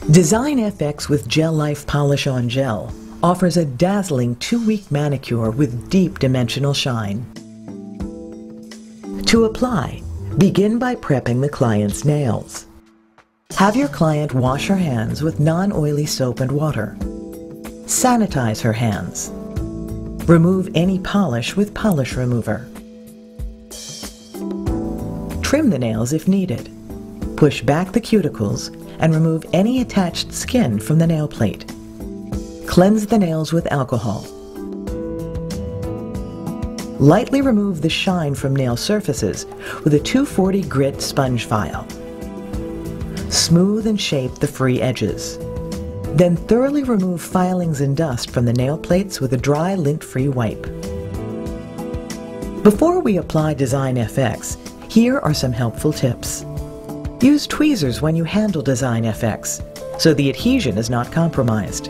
DesignFX with Gellife Polish on Gel offers a dazzling 2-week manicure with deep dimensional shine. To apply, begin by prepping the client's nails. Have your client wash her hands with non-oily soap and water. Sanitize her hands. Remove any polish with polish remover. Trim the nails if needed. Push back the cuticles and remove any attached skin from the nail plate. Cleanse the nails with alcohol. Lightly remove the shine from nail surfaces with a 240 grit sponge file. Smooth and shape the free edges. Then thoroughly remove filings and dust from the nail plates with a dry, lint-free wipe. Before we apply DesignFX, here are some helpful tips. Use tweezers when you handle DesignFX, so the adhesion is not compromised.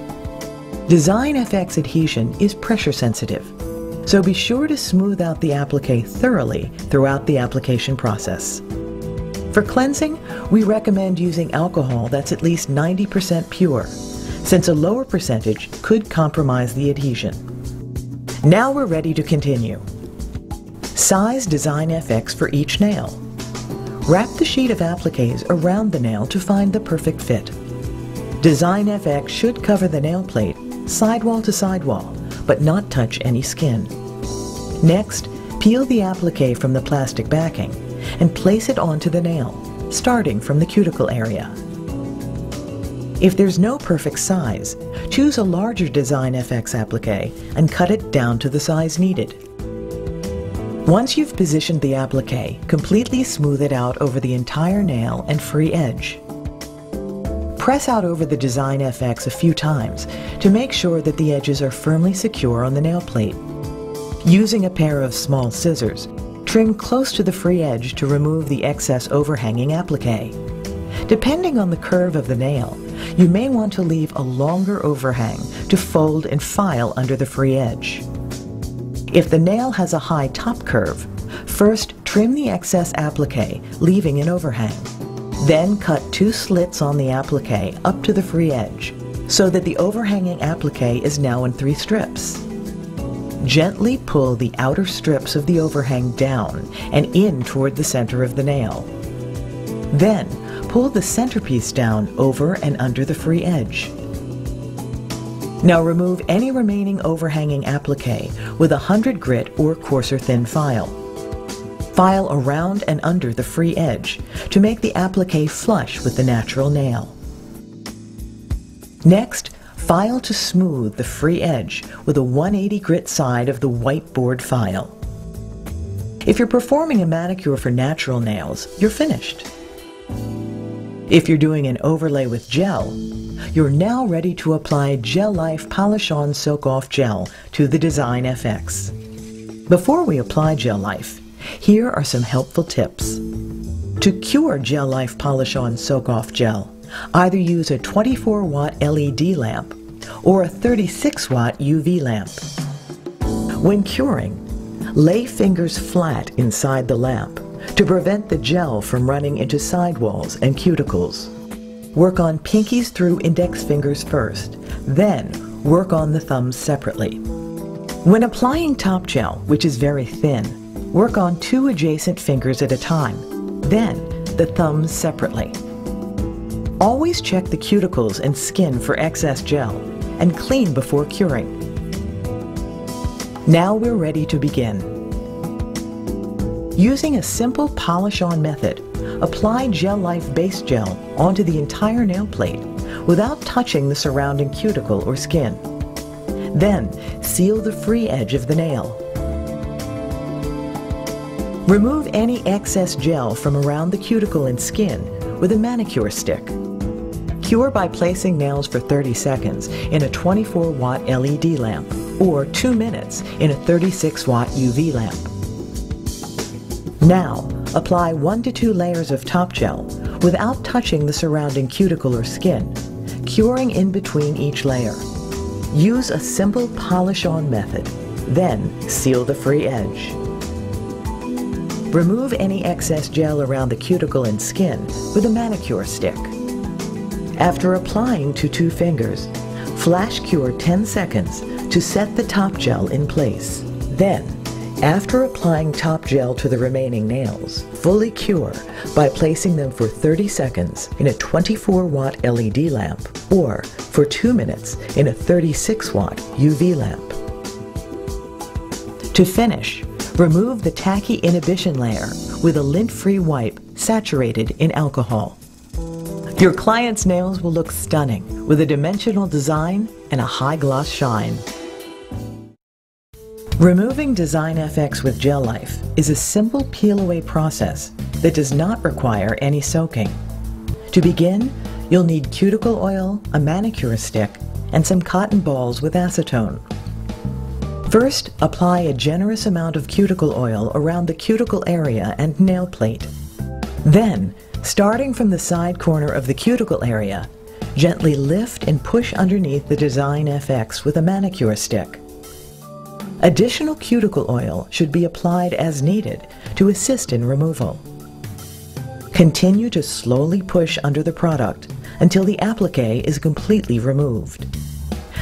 DesignFX adhesion is pressure sensitive, so be sure to smooth out the applique thoroughly throughout the application process. For cleansing, we recommend using alcohol that's at least 90% pure, since a lower percentage could compromise the adhesion. Now we're ready to continue. Size DesignFX for each nail. Wrap the sheet of appliques around the nail to find the perfect fit. DesignFX should cover the nail plate sidewall to sidewall, but not touch any skin. Next, peel the applique from the plastic backing and place it onto the nail, starting from the cuticle area. If there's no perfect size, choose a larger DesignFX applique and cut it down to the size needed. Once you've positioned the applique, completely smooth it out over the entire nail and free edge. Press out over the DesignFX a few times to make sure that the edges are firmly secure on the nail plate. Using a pair of small scissors, trim close to the free edge to remove the excess overhanging applique. Depending on the curve of the nail, you may want to leave a longer overhang to fold and file under the free edge. If the nail has a high top curve, first trim the excess applique, leaving an overhang. Then cut 2 slits on the applique up to the free edge, so that the overhanging applique is now in 3 strips. Gently pull the outer strips of the overhang down and in toward the center of the nail. Then, pull the centerpiece down over and under the free edge. Now remove any remaining overhanging applique with a 100 grit or coarser thin file. File around and under the free edge to make the applique flush with the natural nail. Next, file to smooth the free edge with a 180 grit side of the whiteboard file. If you're performing a manicure for natural nails, you're finished. If you're doing an overlay with gel, you're now ready to apply Gellife Polish On Soak Off Gel to the DesignFX. Before we apply Gellife, here are some helpful tips. To cure Gellife Polish On Soak Off Gel, either use a 24-watt LED lamp or a 36-watt UV lamp. When curing, lay fingers flat inside the lamp to prevent the gel from running into sidewalls and cuticles. Work on pinkies through index fingers first, then work on the thumbs separately. When applying top gel, which is very thin, work on 2 adjacent fingers at a time, then the thumbs separately. Always check the cuticles and skin for excess gel and clean before curing. Now we're ready to begin. Using a simple polish-on method, apply Gellife base gel onto the entire nail plate without touching the surrounding cuticle or skin. Then, seal the free edge of the nail. Remove any excess gel from around the cuticle and skin with a manicure stick. Cure by placing nails for 30 seconds in a 24-watt LED lamp or 2 minutes in a 36-watt UV lamp. Now, apply 1 to 2 layers of top gel without touching the surrounding cuticle or skin, curing in between each layer. Use a simple polish-on method, then seal the free edge. Remove any excess gel around the cuticle and skin with a manicure stick. After applying to 2 fingers, flash cure 10 seconds to set the top gel in place. Then, after applying top gel to the remaining nails, fully cure by placing them for 30 seconds in a 24-watt LED lamp or for 2 minutes in a 36-watt UV lamp. To finish, remove the tacky inhibition layer with a lint-free wipe saturated in alcohol. Your client's nails will look stunning with a dimensional design and a high-gloss shine. Removing DesignFX with Gellife is a simple peel-away process that does not require any soaking. To begin, you'll need cuticle oil, a manicure stick, and some cotton balls with acetone. First, apply a generous amount of cuticle oil around the cuticle area and nail plate. Then, starting from the side corner of the cuticle area, gently lift and push underneath the DesignFX with a manicure stick. Additional cuticle oil should be applied as needed to assist in removal. Continue to slowly push under the product until the applique is completely removed.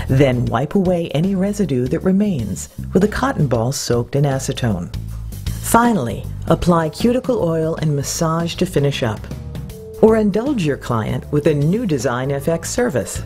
Then wipe away any residue that remains with a cotton ball soaked in acetone. Finally, apply cuticle oil and massage to finish up. Or indulge your client with a new DesignFX service.